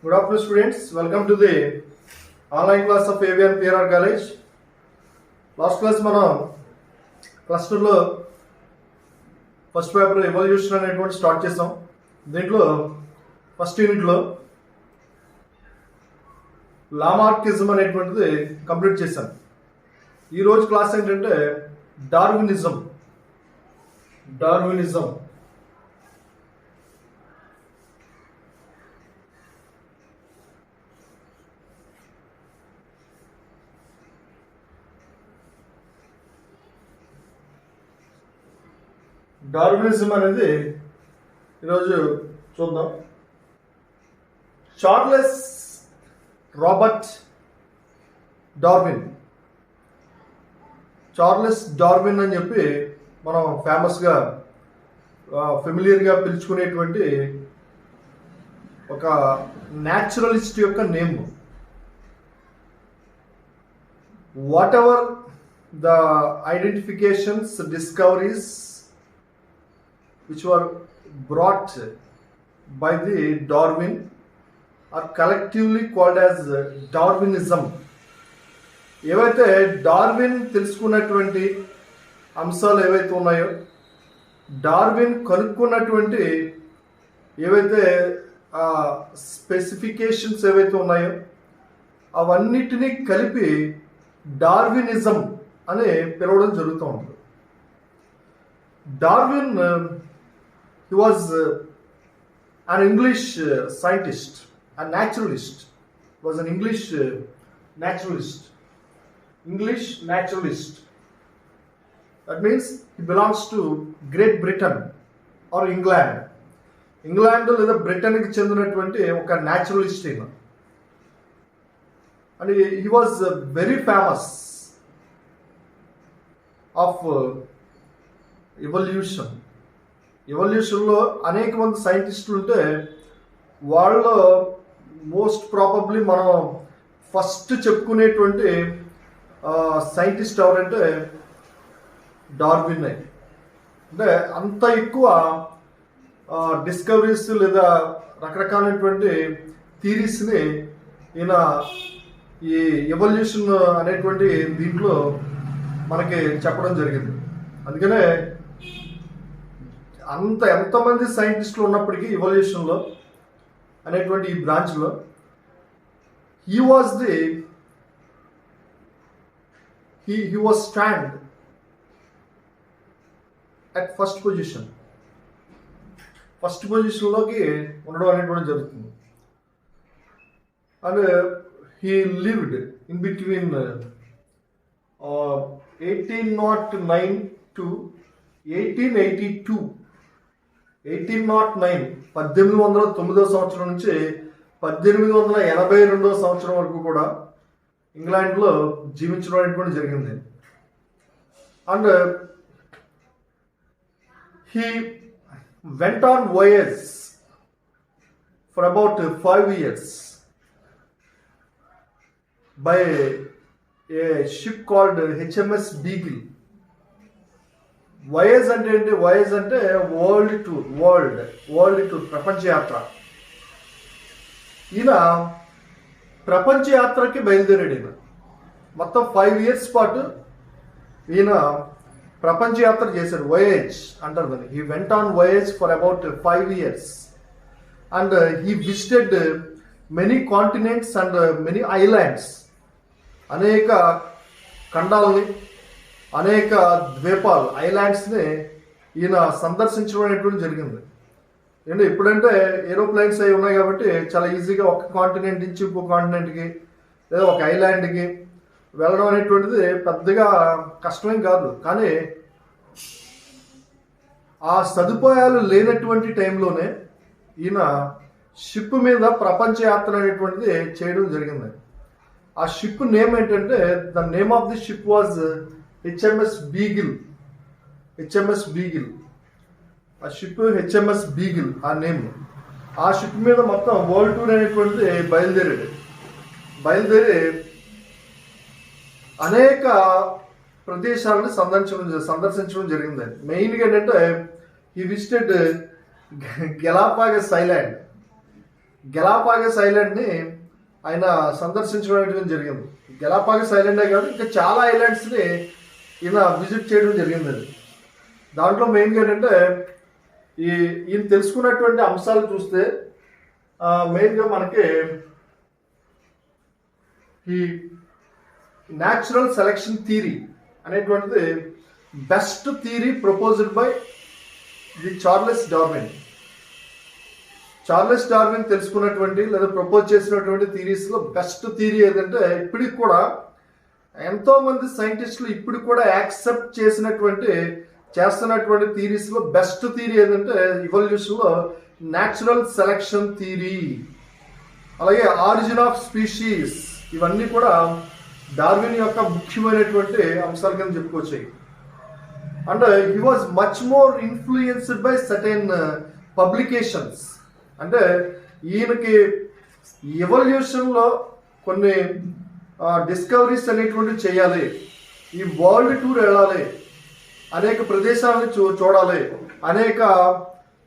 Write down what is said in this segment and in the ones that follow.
Good afternoon, students. Welcome to the online class of AVN PRR College. Last class మనం క్లస్టర్లో first paper evolution అనేటువంటి start చేసాం. దీంట్లో first యూనిట్లో Lamarckism అనేటువంటిది complete చేశాను. ఈరోజు క్లాస్ ఏంటంటే డార్వినిజం. డార్వినిజం అనేది ఈరోజు చూద్దాం. చార్లెస్ రాబర్ట్ డార్విన్ అని చెప్పి మనం ఫేమస్గా ఫెమిలియర్గా పిలుచుకునేటువంటి ఒక న్యాచురలిస్ట్ యొక్క name. What ever the identifications, discoveries which were brought by the Darwin are collectively called as Darwinism. ఏవైతే డార్విన్ తెలుసుకున్నటువంటి అంశాలు ఏవైతే ఉన్నాయో, డార్విన్ కనుక్కున్నటువంటి ఏవైతే స్పెసిఫికేషన్స్ ఏవైతే ఉన్నాయో అవన్నిటినీ కలిపి డార్వినిజం అని పిలవడం జరుగుతూ ఉంటుంది. Darwin he was an English scientist, a naturalist. Was an English naturalist. That means he belongs to Great Britain or England. England లేదా బ్రిటన్కి చెందినటువంటి ఒక న్యాచురలిస్ట్ అయిన, and he was very famous of ఎవల్యూషన్లో అనేక మంది సైంటిస్టులు ఉంటే వాళ్ళలో మోస్ట్ ప్రాబబ్లీ మనం ఫస్ట్ చెప్పుకునేటువంటి సైంటిస్ట్ ఎవరంటే డార్విన్. అంటే అంత ఎక్కువ డిస్కవరీస్ లేదా రకరకాలైనటువంటి థీరీస్ని ఈయన ఈ ఎవల్యూషన్ అనేటువంటి దీంట్లో మనకి చెప్పడం జరిగింది. అందుకనే ఎంతమంది సైంటిస్టులు ఉన్నప్పటికీ ఎవల్యూషన్లో అనేటువంటి ఈ బ్రాంచ్లో he was stand at first పొజిషన్లోకి ఉండడం అనేటువంటి జరుగుతుంది. And he lived in between 1809 to 1882. 1809 1809 సంవత్సరం నుంచి 1882 సంవత్సరం వరకు కూడా ఇంగ్లాండ్లో జీవించడం అనేటువంటి జరిగింది. And he went on voyage for about 5 years by a ship called HMS Beagle. వయజ్ అంటే ఏంటి? వయజ్ అంటే వరల్డ్ టూర్, ప్రపంచ యాత్ర. ఈయన ప్రపంచ యాత్రకి బయలుదేరాడు. ఈయన మొత్తం 5 years పాటు ఈయన ప్రపంచ యాత్ర చేశాడు. వయేజ్ అంటారు దాన్ని. He went on voyage for about 5 years and he visited many continents and many islands. అనేక ఖండాలని, అనేక ద్వీపాలు, ఐలాండ్స్ని ఈయన సందర్శించడం అనేటువంటి జరిగింది. ఏంటంటే ఇప్పుడంటే ఏరోప్లేన్స్ అవి ఉన్నాయి కాబట్టి చాలా ఈజీగా ఒక కాంటినెంట్ నుంచి ఇంకో కాంటినెంట్కి లేదా ఒక ఐలాండ్కి వెళ్ళడం అనేటువంటిది పెద్దగా కష్టమేం కాదు. కానీ ఆ సదుపాయాలు లేనటువంటి టైంలోనే ఈయన షిప్ మీద ప్రపంచ యాత్ర అనేటువంటిది చేయడం జరిగింది. ఆ షిప్ నేమ్ ఏంటంటే, the name of the ship was HMS Beagle. ఆ షిప్ HMS Beagle ఆ నేమ్. ఆ షిప్ మీద మొత్తం వరల్డ్ టూర్ అనేటువంటిది బయలుదేరి అనేక ప్రదేశాలను సందర్శించడం జరిగింది. మెయిన్గా ఏంటంటే ఈ విజిటెడ్ గెలాపాగస్ ఐలాండ్. గెలాపాగస్ ఐలాండ్ని ఆయన సందర్శించడం జరిగింది. గెలాపాగస్ ఐలాండే కాదు, ఇంకా చాలా ఐలాండ్స్ని ఈయన విజిట్ చేయడం జరిగింది. దాంట్లో మెయిన్గా ఏంటంటే ఈయన తెలుసుకున్నటువంటి అంశాలు చూస్తే మెయిన్గా మనకి ఈ న్యాచురల్ సెలక్షన్ థియరీ అనేటువంటిది best theory proposed by the Charles Darwin. Charles Darwin తెలుసుకున్నటువంటి లేదా ప్రపోజ్ చేసినటువంటి థియరీస్లో బెస్ట్ థియరీ ఏదంటే ఇప్పటికి కూడా ఎంతో మంది సైంటిస్టులు ఇప్పుడు కూడా యాక్సెప్ట్ చేస్తున్నటువంటి థియరీస్లో బెస్ట్ థియరీ ఏదంటే ఇవల్యూషన్లో న్యాచురల్ సెలక్షన్ థియరీ. అలాగే ఆరిజిన్ ఆఫ్ స్పీషీస్, ఇవన్నీ కూడా డార్విన్ యొక్క ముఖ్యమైనటువంటి అంశాల కింద చెప్పుకోవచ్చు. And he was much more influenced by certain publications. అంటే ఈయనకి ఎవల్యూషన్లో కొన్ని డిస్కవరీస్ అనేటువంటివి చేయాలి, ఈ వరల్డ్ టూర్ వెళ్ళాలి, అనేక ప్రదేశాలను చూడాలి, అనేక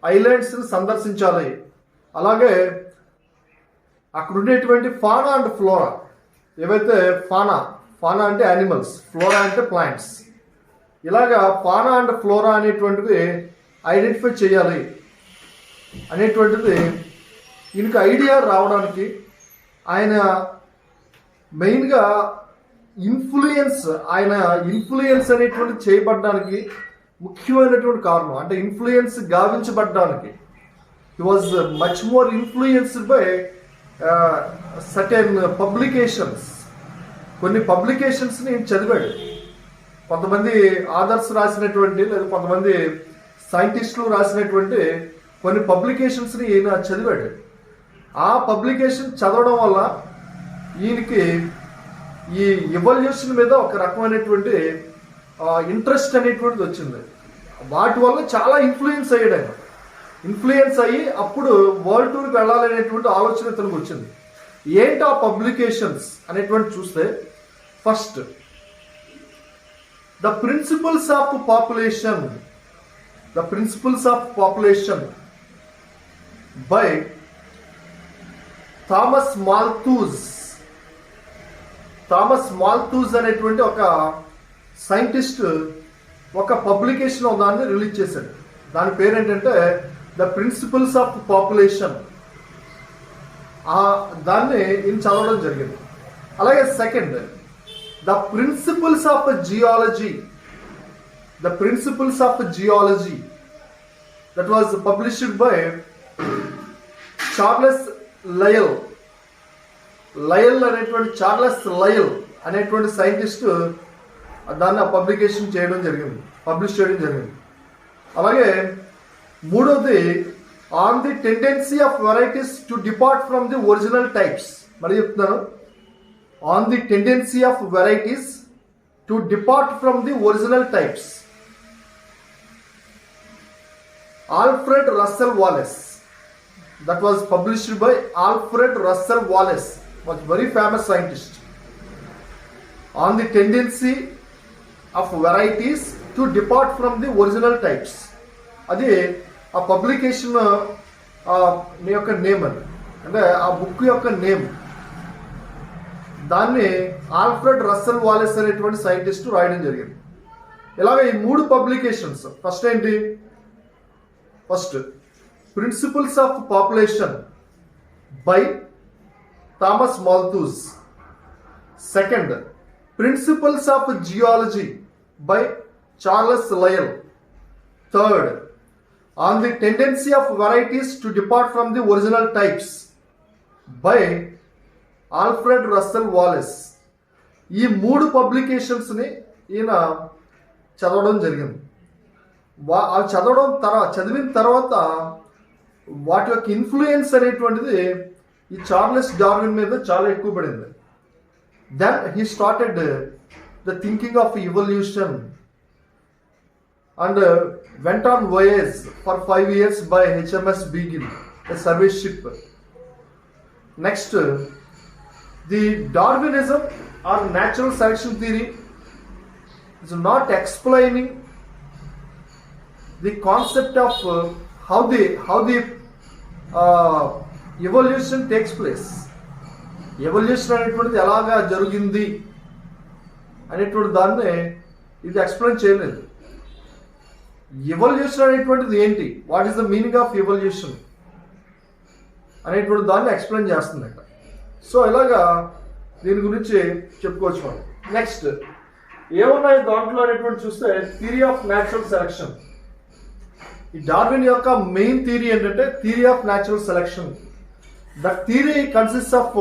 ఐలాండ్స్ని సందర్శించాలి, అలాగే అక్కడ ఉండేటువంటి ఫానా అండ్ ఫ్లోరా, ఏవైతే ఫానా అంటే యానిమల్స్, ఫ్లోరా అంటే ప్లాంట్స్, ఇలాగా ఫానా అండ్ ఫ్లోరా అనేటువంటివి ఐడెంటిఫై చేయాలి అనేటువంటిది ఈయనకి ఐడియా రావడానికి ఆయన మెయిన్గా ఆయన ఇన్ఫ్లుయెన్స్ అనేటువంటి చేయబడడానికి ముఖ్యమైనటువంటి కారణం. అంటే ఇన్ఫ్లుయెన్స్ గావించబడడానికి he was much more influenced by certain publications. కొన్ని పబ్లికేషన్స్ని చదివాడు. కొంతమంది ఆథర్స్ రాసినటువంటి లేదా కొంతమంది సైంటిస్టులు రాసినటువంటి కొన్ని పబ్లికేషన్స్ని ఈయన చదివాడు. ఆ పబ్లికేషన్ చదవడం వల్ల ఈయనకి ఈ ఎవల్యూషన్ మీద ఒక రకమైనటువంటి ఇంట్రెస్ట్ అనేటువంటిది వచ్చింది. వాటి వల్ల చాలా ఇన్ఫ్లుయెన్స్ అయ్యాడు. ఆయన ఇన్ఫ్లుయెన్స్ అయ్యి అప్పుడు వరల్డ్ టూర్కి వెళ్ళాలనేటువంటి ఆలోచన ఇతనికి వచ్చింది. ఏంటి ఆ పబ్లికేషన్స్ అనేటువంటి చూస్తే, first the principles of population by Thomas Malthus అనేటువంటి ఒక సైంటిస్ట్ ఒక పబ్లికేషన్ దాన్ని రిలీజ్ చేశాడు. దాని పేరు ఏంటంటే ద ప్రిన్సిపల్స్ ఆఫ్ పాపులేషన్. దాన్ని ఈయన చదవడం జరిగింది. అలాగే second, the principles of geology that was published by Charles Lyell అనేటువంటి అనేటువంటి సైంటిస్ట్ దాన్ని పబ్లిష్ చేయడం జరిగింది. అలాగే మూడవది, on the tendency of varieties to depart from the original types. మరి చెప్తున్నాను, on the tendency of varieties to depart from the original types. Alfred Russel Wallace, that was published by Alfred Russel Wallace, was very famous scientist, on the tendency of varieties to depart from the original types. అది ఆ publication యొక్క name, అంటే ఆ book యొక్క name. దాన్ని Alfred Russel Wallace అనేటువంటి scientist రాయడం జరిగింది. ఇలాగే ఈ మూడు పబ్లికేషన్స్, ఫస్ట్ ఏంటి, first Principles of Population by Thomas Malthus. Second, Principles of Geology by Charles Lyell. Third, On the Tendency of Varieties to Depart from the Original Types by Alfred Russel Wallace. ఈ మూడు పబ్లికేషన్స్ని ఈయన చదవడం జరిగింది. చదివిన తర్వాత వాటి యొక్క ఇన్ఫ్లుయెన్స్ అనేటువంటిది ఈ చార్లెస్ డార్విన్ మీద చాలా ఎక్కువ పడింది. Then he started the thinking of evolution and went on voyage for 5 years by HMS Beagle, a service ship. Next, the Darwinism or natural selection theory is not explaining the concept of how the evolution takes place. Evolution అనేటువంటిది ఎలాగా జరిగింది అనేటువంటి దాన్ని ఇది explain చేయలేదు. Evolution అనేటువంటిది ఏంటి, what is the meaning of evolution అనేటువంటి దాన్ని ఎక్స్ప్లెయిన్ చేస్తుందట. సో ఇలాగా దీని గురించి చెప్పుకోవచ్చు మనం. నెక్స్ట్ ఏమున్నాయి దాంట్లో అనేటువంటి చూస్తే థియరీ ఆఫ్ న్యాచురల్ సెలక్షన్. ఈ డార్విన్ యొక్క మెయిన్ థియరీ ఏంటంటే theory of natural selection. The theory consist of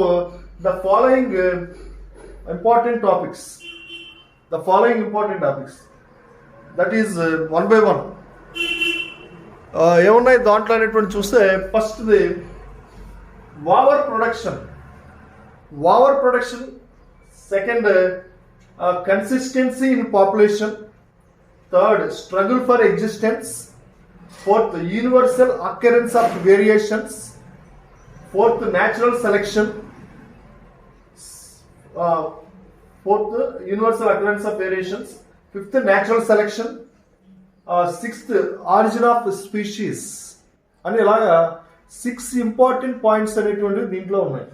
the following important topics. That is one by one. ఏమున్నాయి దాంట్లో అనేటువంటి చూస్తే ఫస్ట్ది over production, second consistency in population, third struggle for existence, fourth universal occurrence of variations, fourth natural selection, fifth natural selection, sixth origin of species. అని ఇలాగా 6 important points అనేటువంటి దీంట్లో ఉన్నాయి.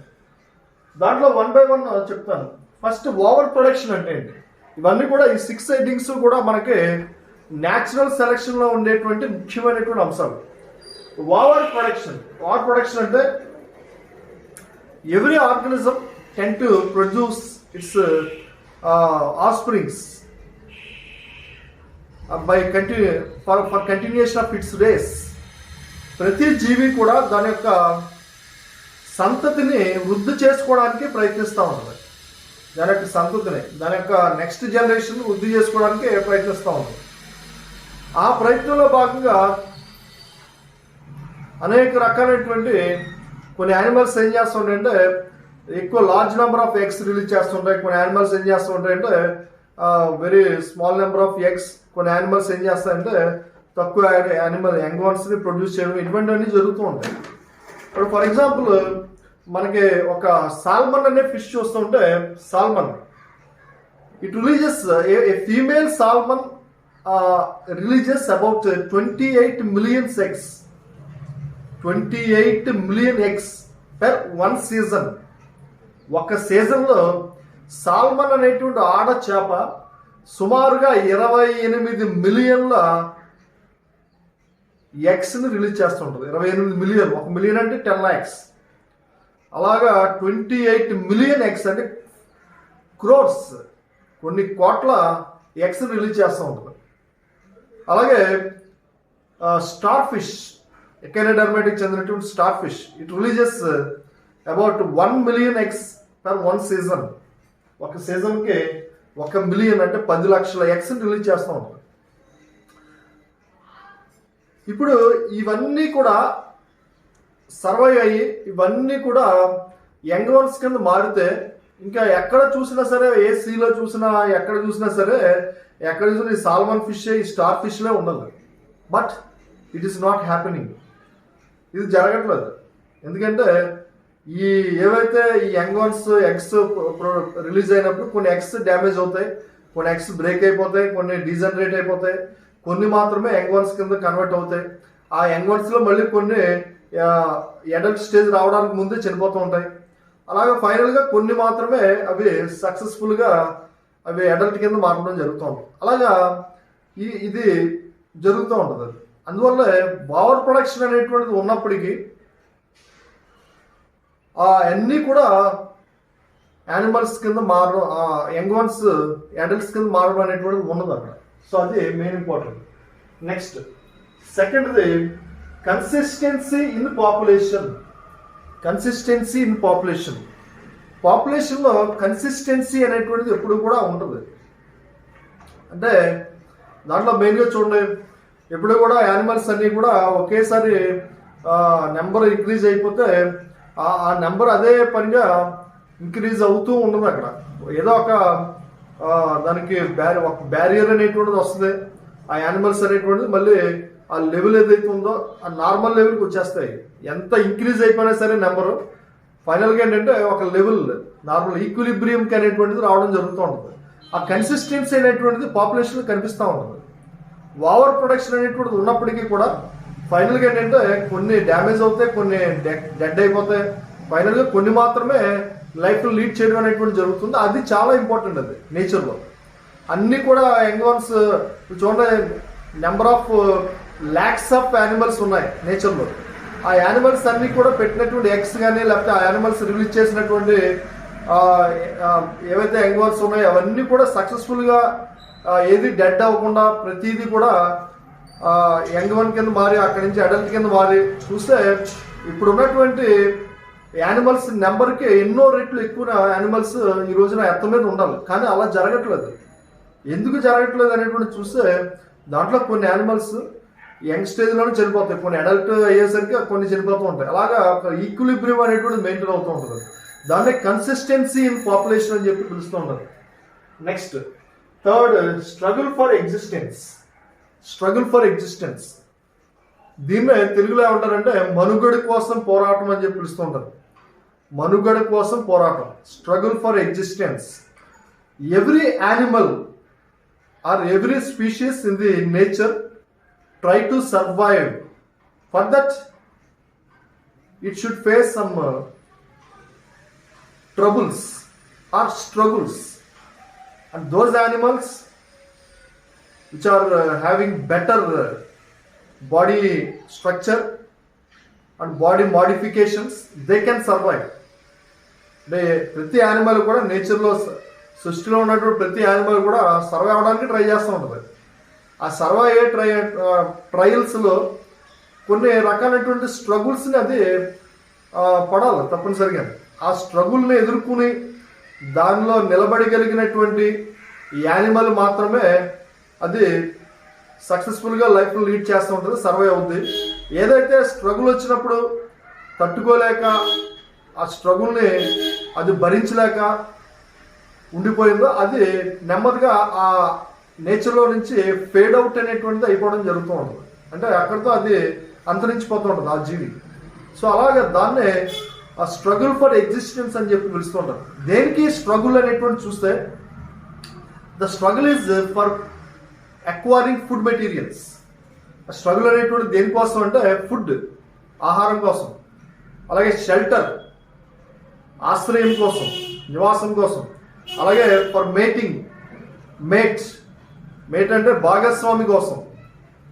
దాంట్లో వన్ బై వన్ చెప్తాను. ఫస్ట్ ఓవర్ ప్రొడక్షన్ అంటే ఏంటి? ఇవన్నీ కూడా ఈ 6 హెడ్డింగ్స్ కూడా మనకి న్యాచురల్ సెలక్షన్ లో ఉండేటువంటి ముఖ్యమైనటువంటి అంశాలు. ఓవర్ ప్రొడక్షన్ అంటే every organism tend to produce its offsprings by for continuation of its race. ప్రతి జీవి కూడా దాని యొక్క సంతతిని వృద్ధి చేసుకోవడానికి ప్రయత్నిస్తూ ఉంటుంది. దాని యొక్క నెక్స్ట్ జనరేషన్ వృద్ధి చేసుకోవడానికి ప్రయత్నిస్తూ ఉంటుంది. ఆ ప్రయత్నంలో భాగంగా అనేక రకాలైనటువంటి కొన్ని యానిమల్స్ ఏం చేస్తుంటాయంటే ఎక్కువ large number of eggs release చేస్తుంటాయి. కొన్ని యానిమల్స్ ఏం చేస్తుంటాయంటే very small number of eggs. కొన్ని యానిమల్స్ ఏం చేస్తాయంటే తక్కువ యంగ్ వన్స్ని ప్రొడ్యూస్ చేయడం, ఇటువంటివన్నీ జరుగుతూ ఉంటాయి. ఇప్పుడు ఫర్ ఎగ్జాంపుల్ మనకి ఒక సాల్మన్ అనే ఫిష్ చూస్తుంటే salmon it releases a female salmon releases about 28 million eggs. 28 million eggs per one season. ఒక సీజన్లో సాల్మన్ అనేటువంటి ఆడ చేప సుమారుగా 28 మిలియన్ల ఎగ్స్ని రిలీజ్ చేస్తుంటుంది. 28 మిలియన్, 1 మిలియన్ అంటే 10 lakhs. అలాగా 28 మిలియన్ ఎగ్స్ అంటే క్రోర్స్, కొన్ని కోట్ల ఎగ్స్ రిలీజ్ చేస్తూ ఉంటుంది. అలాగే స్టార్ ఫిష్, ఎకెనోడర్మాటిక్ చెందినటువంటి star fish, it releases about 1 million eggs per one season. ఒక సీజన్కి 1 మిలియన్ అంటే 10 లక్షల ఎగ్స్ రిలీజ్ చేస్తూ ఉంటుంది. ఇప్పుడు ఇవన్నీ కూడా సర్వైవ్ అయ్యి ఇవన్నీ కూడా యంగ్ వన్స్ కింద మారితే ఇంకా ఎక్కడ చూసినా సరే, ఏ సీలో చూసినా ఎక్కడ చూసినా సరే, ఎక్కడ చూసినా ఈ సాల్మన్ ఫిష్, ఈ స్టార్ ఫిష్లే ఉండాలి. But it is not happening. ఇది జరగట్లేదు. ఎందుకంటే ఈ ఏవైతే ఈ యంగ్ వన్స్ ఎగ్స్ రిలీజ్ అయినప్పుడు కొన్ని ఎగ్స్ డ్యామేజ్ అవుతాయి, కొన్ని ఎగ్స్ బ్రేక్ అయిపోతాయి, కొన్ని డీజనరేట్ అయిపోతాయి, కొన్ని మాత్రమే యంగ్ వన్స్ కింద కన్వర్ట్ అవుతాయి. ఆ యంగ్ వన్స్లో మళ్ళీ కొన్ని అడల్ట్ స్టేజ్ రావడానికి ముందే చనిపోతూ ఉంటాయి. అలాగే ఫైనల్గా కొన్ని మాత్రమే అవి సక్సెస్ఫుల్గా అవి అడల్ట్ కింద మారడం జరుగుతుంది. అలాగా ఇది జరుగుతూ ఉంటుంది. అది అందువల్ల ఓవర్ ప్రొడక్షన్ అనేటువంటిది ఉన్నప్పటికీ అన్నీ కూడా యానిమల్స్ కింద మారడం, యంగ్ వన్స్ అడల్ట్స్ కింద మారడం అనేటువంటిది ఉన్నది అక్కడ. సో అది మెయిన్ ఇంపార్టెంట్. నెక్స్ట్ సెకండ్ది కన్సిస్టెన్సీ ఇన్ పాపులేషన్. పాపులేషన్లో కన్సిస్టెన్సీ అనేటువంటిది ఎప్పుడు కూడా ఉంటుంది. అంటే దాంట్లో మెయిన్గా చూడండి, ఎప్పుడు కూడా యానిమల్స్ అన్నీ కూడా ఒకేసారి నెంబర్ ఇంక్రీజ్ అయిపోతే ఆ నెంబర్ అదే పనిగా ఇంక్రీజ్ అవుతూ ఉండదు. అక్కడ ఏదో ఒక దానికి ఒక బ్యారియర్ అనేటువంటిది వస్తుంది. ఆ యానిమల్స్ అనేటువంటిది మళ్ళీ ఆ లెవెల్ ఏదైతే ఉందో ఆ నార్మల్ లెవెల్కి వచ్చేస్తాయి. ఎంత ఇంక్రీజ్ అయిపోయినా సరే నెంబరు ఫైనల్గా ఏంటంటే ఒక లెవెల్ నార్మల్ ఈక్విలిబ్రియంకి అనేటువంటిది రావడం జరుగుతూ ఉంటుంది. ఆ కన్సిస్టెన్సీ అనేటువంటిది పాపులేషన్లో కనిపిస్తూ ఉంటుంది. ఓవర్ ప్రొడక్షన్ అనేటువంటిది ఉన్నప్పటికీ కూడా ఫైనల్గా ఏంటంటే కొన్ని డ్యామేజ్ అవుతాయి, కొన్ని డెడ్ అయిపోతాయి. ఫైనల్గా కొన్ని మాత్రమే లైఫ్ లీడ్ చేయడం అనేటువంటి జరుగుతుంది. అది చాలా ఇంపార్టెంట్. అది నేచర్లో అన్నీ కూడా యంగ్ వన్స్ చూడండి, number of lakhs of animals ఉన్నాయి నేచర్లో. ఆ యానిమల్స్ అన్నీ కూడా పెట్టినటువంటి ఎగ్స్ కానీ లేకపోతే ఆ యానిమల్స్ రిలీజ్ చేసినటువంటి ఏవైతే యంగ్ వన్స్ ఉన్నాయో అవన్నీ కూడా సక్సెస్ఫుల్గా ఏది డెడ్ అవ్వకుండా ప్రతిదీ కూడా యంగ్ వన్ కింద మారి అక్కడి నుంచి అడల్ట్ కింద మారి చూస్తే ఇప్పుడు ఉన్నటువంటి యానిమల్స్ నెంబర్కి ఎన్నో రెట్లు ఎక్కువ యానిమల్స్ ఈ రోజున ఎర్త్ మీద ఉండాలి. కానీ అలా జరగట్లేదు. ఎందుకు జరగట్లేదు అనేటువంటి చూస్తే దాంట్లో కొన్ని యానిమల్స్ యంగ్ స్టేజ్లోనే చనిపోతాయి, కొన్ని అడల్ట్ అయ్యేసరికి కొన్ని చనిపోతూ ఉంటాయి. అలాగా ఒక ఈక్విలిబ్రియం అనేటువంటి మెయింటైన్ అవుతూ ఉంటుంది. దాన్ని కన్సిస్టెన్సీ ఇన్ పాపులేషన్ అని చెప్పి పిలుస్తూ ఉంటారు. Next third, struggle for existence. Struggle for existence దీన్నే తెలుగులో ఏమంటారంటే మనుగడ కోసం పోరాటం అని చెప్పి పిలుస్తూ ఉంటారు. మనుగడ కోసం పోరాటం, struggle for existence. Every animal or every species in the nature try to survive. For that it should face some troubles or struggles, and those animals which are having better body structure and body modifications, they can survive. ప్రతి animal కూడా నేచర్లో సృష్టిలో ఉన్నటువంటి ప్రతి animal కూడా survive అవడానికి try చేస్తూ ఉంటుంది. ఆ సర్వైవ్ ట్రయల్స్లో కొన్ని రకాలైనటువంటి స్ట్రగుల్స్ని అది పడాలి తప్పనిసరిగా. ఆ స్ట్రగుల్ని ఎదుర్కొని దానిలో నిలబడగలిగినటువంటి యానిమల్ మాత్రమే అది సక్సెస్ఫుల్గా లైఫ్లో లీడ్ చేస్తూ ఉంటుంది, సర్వైవ్ అవుతుంది. ఏదైతే స్ట్రగుల్ వచ్చినప్పుడు తట్టుకోలేక ఆ స్ట్రగుల్ని అది భరించలేక ఉండిపోయిందో అది నెమ్మదిగా ఆ నేచర్లో నుంచి ఫేడ్ అవుట్ అనేటువంటిది అయిపోవడం జరుగుతూ ఉంటుంది. అంటే అక్కడితో అది అంతరించిపోతూ ఉంటుంది ఆ జీవి. సో అలాగే దాన్నే ఆ స్ట్రగుల్ ఫర్ ఎగ్జిస్టెన్స్ అని చెప్పి పిలుస్తూ ఉంటారు. దేనికి స్ట్రగుల్ అనేటువంటి చూస్తే the struggle is for acquiring food materials. Struggle అనేటువంటి దేనికోసం అంటే ఫుడ్, ఆహారం కోసం, అలాగే షెల్టర్, ఆశ్రయం కోసం, నివాసం కోసం, అలాగే ఫర్ మేటింగ్, మేట్ అంటే భాగస్వామి కోసం.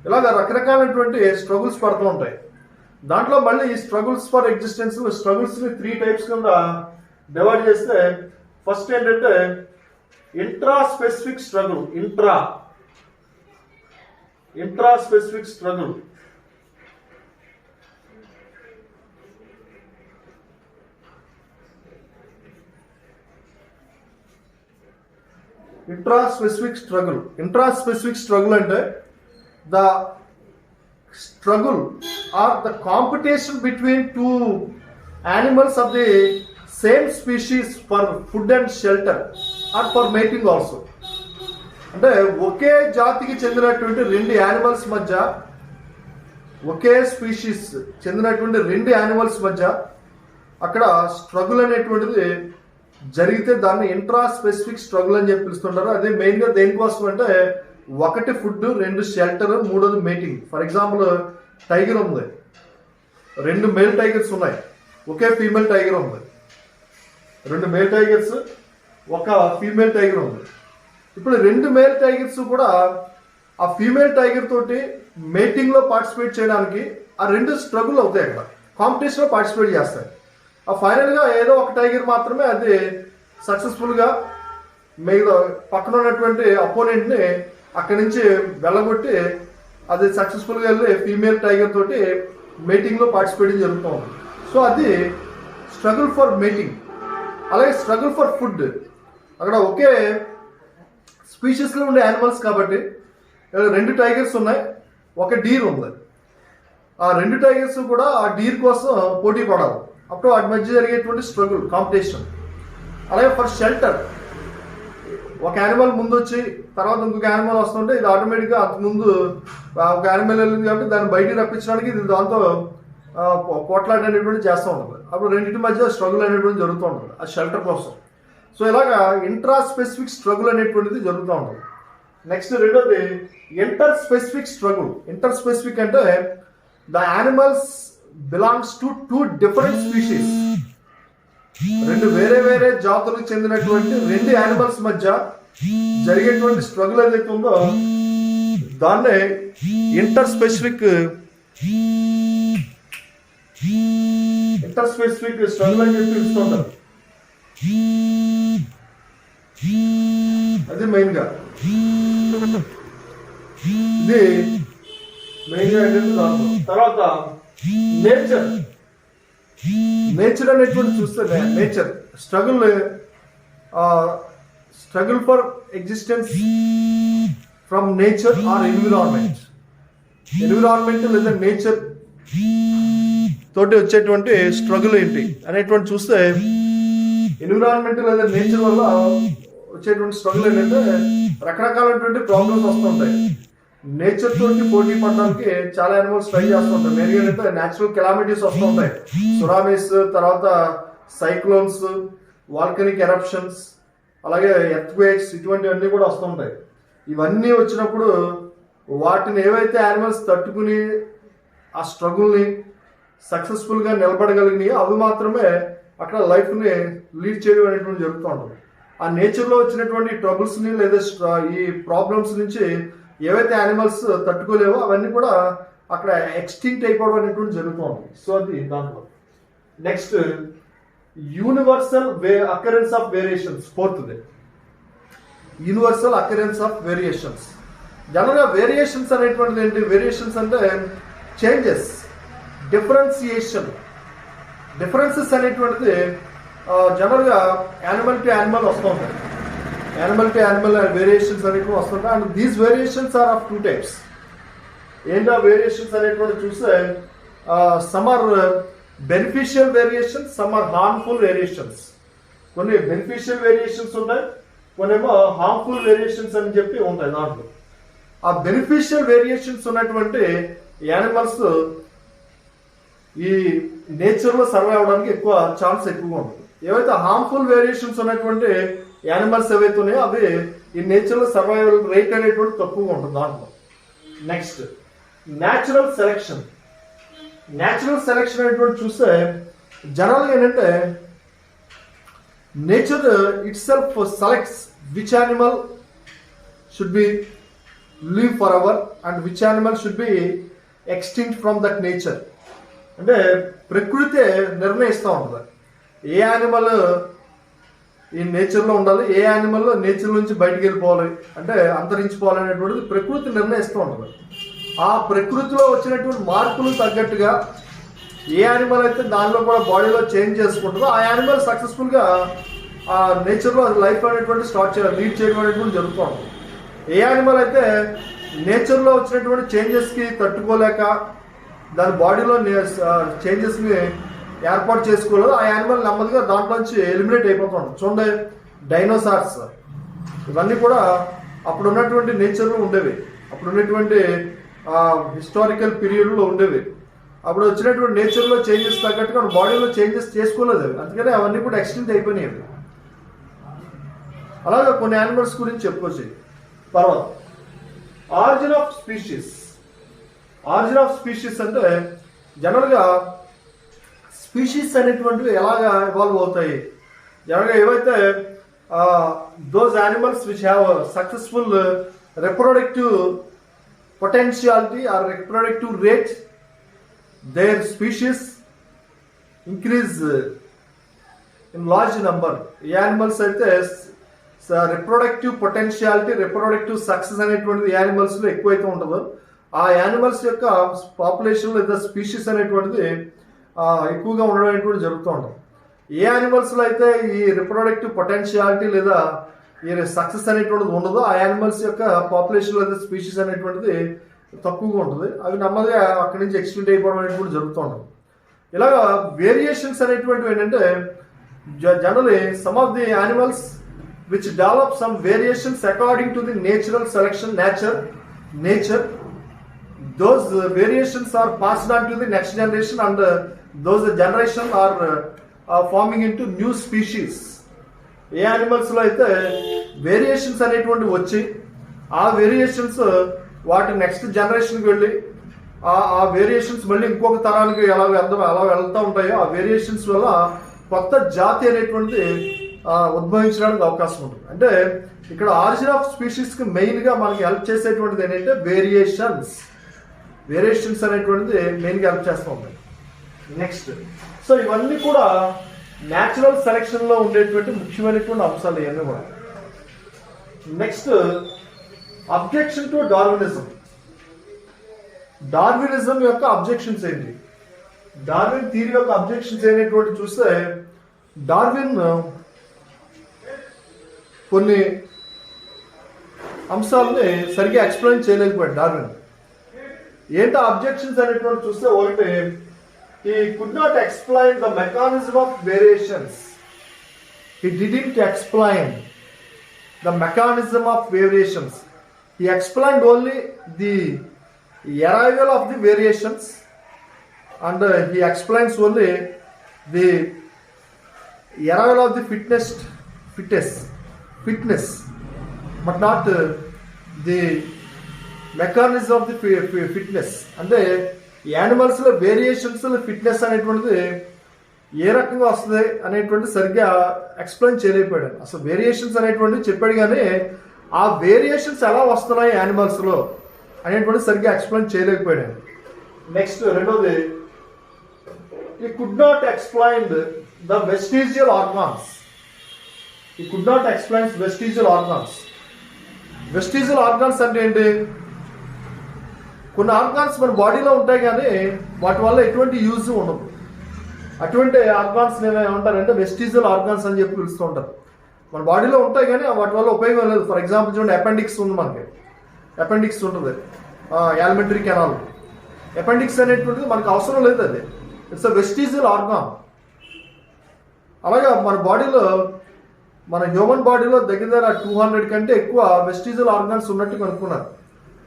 ఇలాగ రకరకాలైనటువంటి స్ట్రగుల్స్ పడుతూ ఉంటాయి. దాంట్లో మళ్ళీ ఈ స్ట్రగుల్స్ ఫర్ ఎగ్జిస్టెన్స్ స్ట్రగుల్స్ని 3 టైప్స్ కింద డివైడ్ చేస్తే ఫస్ట్ ఏంటంటే intra specific struggle. Intra specific struggle. Intraspecific struggle అంటే the struggle or the competition between 2 animals of the same species for food and shelter or for mating also. అంటే ఒకే జాతికి చెందినటువంటి 2 animals మధ్య, ఒకే species చెందినటువంటి 2 animals మధ్య అక్కడ స్ట్రగుల్ అనేటువంటిది జరిగితే దాన్ని ఇంట్రా స్పెసిఫిక్ స్ట్రగుల్ అని చెప్పి పిలుస్తుంటారు. అదే మెయిన్గా దేనికోసం అంటే 1 food, 2 shelter, 3 mating. For example tiger ఉంది, 2 మేల్ టైగర్స్ ఉన్నాయి, ఒకే ఫీమేల్ టైగర్ ఉంది. 2 మేల్ టైగర్స్, 1 ఫీమేల్ టైగర్ ఉంది. ఇప్పుడు 2 మేల్ టైగర్స్ కూడా ఆ ఫీమేల్ టైగర్ తోటి మేటింగ్లో పార్టిసిపేట్ చేయడానికి ఆ 2 స్ట్రగుల్ అవుతాయి, అక్కడ కాంపిటీషన్లో పార్టిసిపేట్ చేస్తాయి. ఆ ఫైనల్గా ఏదో ఒక టైగర్ మాత్రమే అది సక్సెస్ఫుల్గా మిగతా పక్కన ఉన్నటువంటి అపోనెంట్ని అక్కడి నుంచి వెళ్ళగొట్టి అది సక్సెస్ఫుల్గా వెళ్ళి ఫీమేల్ టైగర్ తోటి మేటింగ్లో పార్టిసిపేట్ జరుగుతూ ఉంది. సో అది స్ట్రగుల్ ఫర్ మేటింగ్. అలాగే స్ట్రగుల్ ఫర్ ఫుడ్, అక్కడ ఒకే స్పీషీస్లో ఉండే యానిమల్స్ కాబట్టి 2 టైగర్స్ ఉన్నాయి, 1 డీర్ ఉంది. ఆ 2 టైగర్స్ కూడా ఆ డీర్ కోసం పోటీ పడాలి. అప్పుడు వాటి మధ్య జరిగేటువంటి స్ట్రగుల్, కాంపిటీషన్. అలాగే ఫర్ షెల్టర్, ఒక యానిమల్ ముందు వచ్చి తర్వాత ఇంకొక యానిమల్ వస్తుంటే ఇది ఆటోమేటిక్గా అంతకుముందు ఒక యానిమల్ వెళ్ళింది కాబట్టి దాన్ని బయటికి రప్పించడానికి ఇది దాంతో పోట్లాట అనేటువంటి చేస్తూ ఉంటుంది. అప్పుడు రెండింటి మధ్య స్ట్రగుల్ అనేటువంటి జరుగుతూ ఉంటుంది ఆ షెల్టర్ కోసం. సో ఇలాగా ఇంట్రా స్పెసిఫిక్ స్ట్రగుల్ అనేటువంటిది జరుగుతూ ఉంటుంది. నెక్స్ట్ రెండోది inter specific struggle. Inter specific అంటే the animals belongs to two different species. రెండు వేరే వేరే జాతులకు చెందినటువంటి రెండు యానిమల్స్ మధ్య జరిగేటువంటి స్ట్రగుల్ ఏదైతే ఉందో దాన్నే ఇంటర్ స్పెసిఫిక్ స్ట్రగుల్ అని చెప్పి పిలుస్తుంటారు. అది మెయిన్ గా ఇది మెయిన్ గా తర్వాత నేచర్ అనేటువంటి చూస్తే nature struggle for existence from nature or environment లేదా నేచర్ తోటి వచ్చేటువంటి స్ట్రగుల్ ఏంటి అనేటువంటి చూస్తే ఎన్విరాన్మెంట్ లేదా నేచర్ వల్ల వచ్చేటువంటి స్ట్రగుల్ ఏంటంటే రకరకాలైనటువంటి ప్రాబ్లమ్స్ వస్తుంటాయి. నేచర్ తోటి పోటీ పడడానికి చాలా యానిమల్స్ ట్రై చేస్తుంటాయి. మెయిన్గా ఏంటంటే న్యాచురల్ కెలామిటీస్ వస్తుంటాయి. సునామీస్, తర్వాత సైక్లోన్స్, వాల్కనిక్ ఎరప్షన్స్, అలాగే ఎర్త్క్వేక్స్, ఇటువంటివన్నీ కూడా వస్తుంటాయి. ఇవన్నీ వచ్చినప్పుడు వాటిని ఏవైతే యానిమల్స్ తట్టుకుని ఆ స్ట్రగుల్ని సక్సెస్ఫుల్గా నిలబడగలిగినాయి అవి మాత్రమే అక్కడ లైఫ్ని లీడ్ చేయడం అనేటువంటి జరుగుతూ ఉంటుంది. ఆ నేచర్లో వచ్చినటువంటి ట్రబుల్స్ని లేదా ఈ ప్రాబ్లమ్స్ నుంచి ఏవైతే యానిమల్స్ తట్టుకోలేవో అవన్నీ కూడా అక్కడ ఎక్స్టింక్ట్ అయిపోవడం అనేటువంటి జరుగుతూ ఉంటుంది. సో అది దాంట్లో next universal occurrence of variations. ఫోర్త్ది యూనివర్సల్ అకరెన్స్ ఆఫ్ వేరియేషన్స్. జనరల్గా వేరియేషన్స్ అనేటువంటిది ఏంటి? వేరియేషన్స్ అంటే చేంజెస్, డిఫరెన్సెస్ అనేటువంటిది జనరల్గా యానిమల్ టు యానిమల్ వస్తూ ఉంటాయి. యానిమల్ టు యానిమల్ వేరియేషన్స్ అనేవి వస్తుంటాయి. And these variations are of two types. ఏంటో వేరియేషన్స్ అనేటువంటి చూస్తే some are beneficial variations, some are harmful variations. కొన్ని బెనిఫిషియల్ వేరియేషన్స్ ఉంటాయి, కొన్నేమో హార్మ్ఫుల్ వేరియేషన్స్ అని చెప్పి ఉంటాయి. దాంట్లో ఆ బెనిఫిషియల్ వేరియేషన్స్ ఉన్నటువంటి యానిమల్స్ ఈ నేచర్లో సర్వైవ్ అవడానికి ఎక్కువగా ఉంటుంది. ఏవైతే హార్మ్ఫుల్ వేరియేషన్స్ ఉన్నటువంటి యానిమల్స్ ఏవైతే ఉన్నాయో అవి ఈ నేచర్లో సర్వైవల్ రేట్ అనేటువంటి తక్కువగా ఉంటుంది దాంట్లో. నెక్స్ట్ న్యాచురల్ సెలెక్షన్ అనేటువంటి చూస్తే జనరల్గా ఏంటంటే nature it self selects which animal should be live for ever and which animal should be extinct from that nature. అంటే ప్రకృతి నిర్ణయిస్తూ ఉంటుంది ఏ యానిమల్ ఈ నేచర్లో ఉండాలి, ఏ యానిమల్ నేచర్ నుంచి బయటికి వెళ్ళిపోవాలి అంటే అంతరించిపోవాలి అనేటువంటిది ప్రకృతి నిర్ణయిస్తూ ఉంటుంది. ఆ ప్రకృతిలో వచ్చినటువంటి మార్పులు తగ్గట్టుగా ఏ యానిమల్ అయితే దానిలో కూడా బాడీలో చేంజ్ చేసుకుంటుందో ఆ యానిమల్ సక్సెస్ఫుల్గా ఆ నేచర్లో లైఫ్ అనేటువంటి లీడ్ చేయడం అనేటువంటి జరుగుతూ ఉంటుంది. ఏ యానిమల్ అయితే నేచర్లో వచ్చినటువంటి చేంజెస్కి తట్టుకోలేక దాని బాడీలో చేంజెస్ని ఏర్పాటు చేసుకోలేదు ఆ యానిమల్ నెమ్మదిగా దాంట్లోంచి ఎలిమినేట్ అయిపోతూ ఉంటుంది. చూడండి డైనోసార్స్ ఇవన్నీ కూడా అప్పుడు ఉన్నటువంటి నేచర్లో ఉండేవి, అప్పుడు ఉన్నటువంటి హిస్టారికల్ పీరియడ్లో ఉండేవి. అప్పుడు వచ్చినటువంటి నేచర్లో చేంజెస్ తగ్గట్టుగా బాడీలో చేంజెస్ చేసుకోలేదు అవి, అందుకని అవన్నీ కూడా ఎక్స్టెంట్ అయిపోయినాయి. అలాగే కొన్ని యానిమల్స్ గురించి చెప్పుకోవచ్చు. తర్వాత ఆరిజిన్ ఆఫ్ స్పీషీస్ అంటే జనరల్గా స్పీషీస్ అనేటువంటివి ఎలాగా ఇవాల్వ్ అవుతాయి. జనరల్గా ఏవైతే those animals which have successful reproductive potentiality or reproductive rate, their species increase in large number. ఈ యానిమల్స్ అయితే రిప్రొడక్టివ్ పొటెన్షియాలిటీ, రిప్రొడక్టివ్ సక్సెస్ అనేటువంటిది యానిమల్స్లో ఎక్కువైతే ఉంటుందో ఆ యానిమల్స్ యొక్క పాపులేషన్ లేదా స్పీషీస్ అనేటువంటిది ఎక్కువగా ఉండడం అనేటువంటి జరుగుతూ ఉంటుంది. ఏ యానిమల్స్లో అయితే ఈ రిప్రొడక్టివ్ పొటెన్షియాలిటీ లేదా ఈ సక్సెస్ అనేటువంటిది ఉండదో ఆ యానిమల్స్ యొక్క పాపులేషన్ లేదా స్పీషీస్ అనేటువంటిది తక్కువగా ఉంటుంది. అవి నెమ్మదిగా అక్కడి నుంచి ఎక్స్టెండ్ అయిపోవడం అనేటువంటి జరుగుతూ ఉంటుంది. ఇలాగా వేరియేషన్స్ అనేటువంటివి ఏంటంటే generally some of the animals which develop some variations according to the natural selection nature. Those variations are passed on to the next generation and those generation are forming into new species. ఏ యానిమల్స్లో అయితే variations అనేటువంటి వచ్చి ఆ variations వాటి next జనరేషన్కి వెళ్ళి ఆ variations మళ్ళీ ఇంకొక తరానికి ఎలా వెళ్తూ ఉంటాయో ఆ వేరియేషన్స్ వల్ల కొత్త జాతి అనేటువంటి ఉద్భవించడానికి అవకాశం ఉంటుంది. అంటే ఇక్కడ ఆరిజిన్ ఆఫ్ స్పీషీస్కి మెయిన్గా మనకి హెల్ప్ చేసేటువంటిది ఏంటంటే వేరియేషన్స్ అనేటువంటిది మెయిన్గా హెల్ప్ చేస్తూ ఉంటాయి. నెక్స్ట్, సో ఇవన్నీ కూడా న్యాచురల్ సెలెక్షన్లో ఉండేటువంటి ముఖ్యమైనటువంటి అంశాలు ఇవన్నీ కూడా. నెక్స్ట్, అబ్జెక్షన్ టు డార్వినిజం యొక్క అబ్జెక్షన్స్ ఏంటి? డార్విన్ థియరీ యొక్క అబ్జెక్షన్స్ అనేటువంటి చూస్తే డార్విన్ కొన్ని అంశాలని సరిగ్గా ఎక్స్ప్లెయిన్ చేయలేకపోయాడు. డార్విన్ ఏంటో అబ్జెక్షన్స్ అనేటువంటి చూస్తే ఒకటి, he could not explain the mechanism of variations. He didn't explain the mechanism of variations. He explained only the arrival of the variations, and he explains only the arrival of the fitness, but not the mechanism of the fitness. అంటే యానిమల్స్లో వేరియేషన్స్లో fitness అనేటువంటిది ఏ రకంగా వస్తుంది అనేటువంటి సరిగ్గా explain చేయలేకపోయాడు. అసలు variations అనేటువంటిది చెప్పాడు కానీ ఆ వేరియేషన్స్ ఎలా వస్తున్నాయి యానిమల్స్లో అనేటువంటి సరిగ్గా ఎక్స్ప్లెయిన్ చేయలేకపోయాడు. నెక్స్ట్, రెండోది, he could not explain the vestigial organs. Vestigial organs అంటే ఏంటి? కొన్ని ఆర్గాన్స్ మన బాడీలో ఉంటాయి కానీ వాటి వల్ల ఎటువంటి యూజ్ ఉండదు. అటువంటి ఆర్గాన్స్ ఏమంటారంటే వెస్టిజియల్ ఆర్గాన్స్ అని చెప్పి పిలుస్తూ ఉంటారు. మన బాడీలో ఉంటాయి కానీ వాటి వల్ల ఉపయోగం లేదు. ఫర్ ఎగ్జాంపుల్ చూడండి, అపెండిక్స్ ఉంది, మనకి అపెండిక్స్ ఉంటుంది, యాలిమెంటరీ కెనాల్. అపెండిక్స్ అనేటువంటిది మనకు అవసరం లేదు, అది ఇట్స్ అ వెస్టిజియల్ ఆర్గాన్. అలాగే మన బాడీలో, మన హ్యూమన్ బాడీలో దగ్గర 200 కంటే ఎక్కువ వెస్టిజియల్ ఆర్గాన్స్ ఉన్నట్టు కనుక్కున్నారు.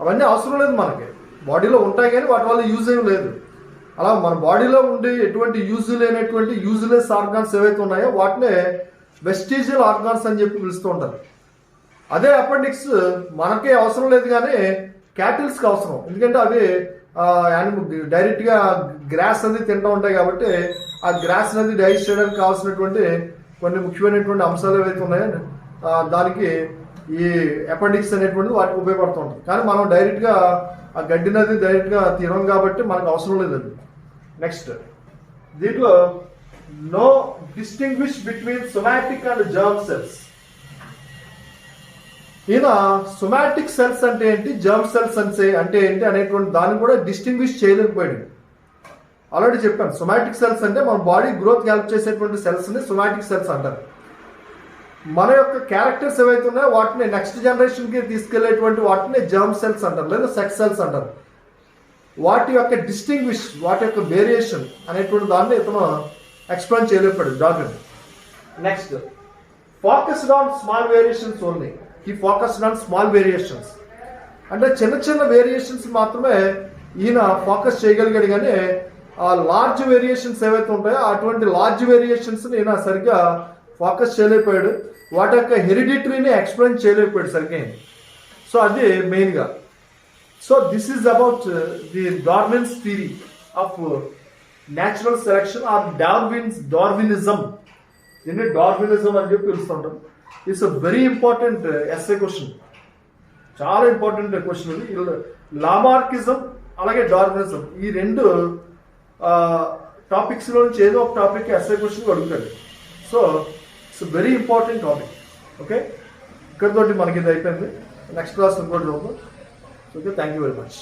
అవన్నీ అవసరం లేదు, మనకి బాడీలో ఉంటాయి కానీ వాటి వల్ల యూజ్ ఏం లేదు. అలా మన బాడీలో ఉండి ఎటువంటి యూజ్ లేనటువంటి యూజ్లెస్ ఆర్గాన్స్ ఏవైతే ఉన్నాయో వాటినే వెస్టిజియల్ ఆర్గాన్స్ అని చెప్పి పిలుస్తూ ఉంటారు. అదే అపెండిక్స్ మనకే అవసరం లేదు కానీ క్యాటిల్స్కి అవసరం. ఎందుకంటే అవి డైరెక్ట్గా గ్రాస్ అనేది తింటూ ఉంటాయి కాబట్టి ఆ గ్రాస్ అనేది డైజెస్ట్ చేయడానికి కావాల్సినటువంటి కొన్ని ముఖ్యమైనటువంటి అంశాలు ఏవైతే ఉన్నాయో దానికి ఈ అపెండిక్స్ అనేటువంటిది వాటికి ఉపయోగపడుతూ ఉంటుంది. కానీ మనం డైరెక్ట్గా ఆ గడ్డి నది డైరెక్ట్గా తినం కాబట్టి మనకు అవసరం లేదండి. నెక్స్ట్, దీంట్లో no distinguish between somatic and germ cells. ఈయన సొమాటిక్ సెల్స్ అంటే ఏంటి, జర్మ్ సెల్స్ అంటే ఏంటి అనేటువంటి దాన్ని కూడా డిస్టింగ్విష్ చేయలేకపోయాడు. ఆల్రెడీ చెప్పాను, సొమాటిక్ సెల్స్ అంటే మన బాడీ గ్రోత్ హెల్ప్ చేసేటువంటి సెల్స్ని సొమాటిక్ సెల్స్ అంటారు. మన యొక్క క్యారెక్టర్స్ ఏవైతే ఉన్నాయో వాటిని నెక్స్ట్ జనరేషన్కి తీసుకెళ్లేటువంటి వాటిని జర్మ్ సెల్స్ అంటారు, లేదా సెక్స్ సెల్స్ అంటారు. వాటి యొక్క డిస్టింగ్విష్, వాటి యొక్క వేరియేషన్ అనేటువంటి దాన్ని ఇతను ఎక్స్ప్లెయిన్ చేయలేపాడు Darwin. Next, focused on small variations only. ఈ ఫోకస్డ్ ఆన్ స్మాల్ వేరియేషన్స్ అంటే చిన్న చిన్న వేరియేషన్స్ మాత్రమే ఈయన ఫోకస్ చేయగలిగాడు కానీ ఆ లార్జ్ వేరియేషన్స్ ఏవైతే ఉంటాయో అటువంటి లార్జ్ వేరియేషన్స్ని ఈయన సరిగ్గా ఫోకస్ చేయలేకపోయాడు. వాటి యొక్క హెరిడిటరీని ఎక్స్ప్లెయిన్ చేయలేకపోయాడు సరిగ్గా. సో అది మెయిన్గా. So this is about the Darwin's theory of natural selection or Darwinism. దీన్ని డార్వినిజం అని చెప్పి పిలుస్తుంటాం. It's a very important SA question, చాలా ఇంపార్టెంట్ క్వశ్చన్ ఇది. లామార్కిజం అలాగే డార్వినిజం ఈ రెండు టాపిక్స్లో నుంచి ఏదో ఒక టాపిక్ ఎస్ఏ క్వశ్చన్ అడుగుతాడు. So it's very important topic. Okay, ఇక్కడితోటి మనకి ఇది అయిపోయింది. నెక్స్ట్ క్లాస్ ఇంకోటి చూద్దాం. Okay, thank you very much.